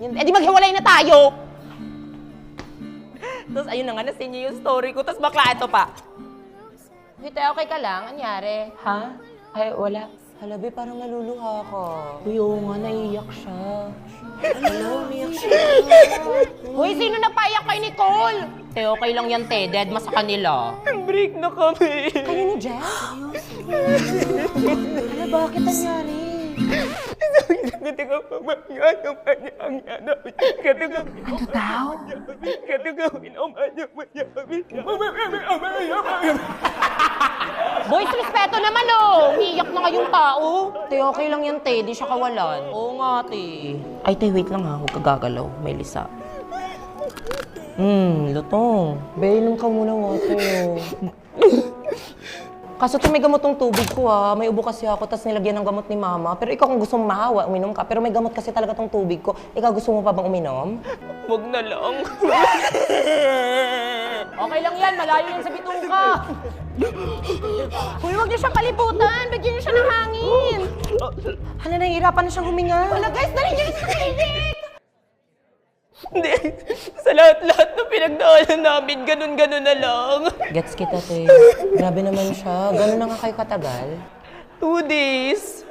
Eh di maghiwalay na tayo! Tapos ayun na nga, nasin niyo yung story ko. Tapos bakla ito pa. Wait, okay ka lang? Anyari? Ha? Ay, wala. Halabi, parang naluluha ka. Uy, oo nga, naiiyak siya. Ano, umiyak siya. Hoy, sino nagpaiyak kay Nicole? Te, okay lang yan, te. Dead ma sa kanila. Break na kami. Kayo ni Jen? Ano, bakit nangyari? Ano daw? Boys, respeto naman oh! Umiiyak na kayong tao. Te, okay lang yan, te. Di siya kawalan. Oo nga, te. Ay, te, wait lang ha. Huwag ka gagalaw. May lisa. Lutong. Be, inom ka muna water. Kaso te, may gamot tong tubig ko ha. May ubo kasi ako, tas nilagyan ng gamot ni mama. Pero ikaw kung gusto mong mahawa, uminom ka. Pero may gamot kasi talaga tong tubig ko. Ikaw gusto mo pa bang uminom? Huwag na lang. Okay lang yan, malayo yan sa bituka. Uy, huwag niyo siyang kalibutan. Bigyan niyo siya ng hangin. Hala, nahihirapan na siyang huminga. Wala guys, dali niyo sa klinik! Hindi. Sa lahat-lahat na pinagdaanan namin, ganun-ganun na lang. Gets kita, te. Grabe naman siya. Ganun na nga kayo katagal. 2 days.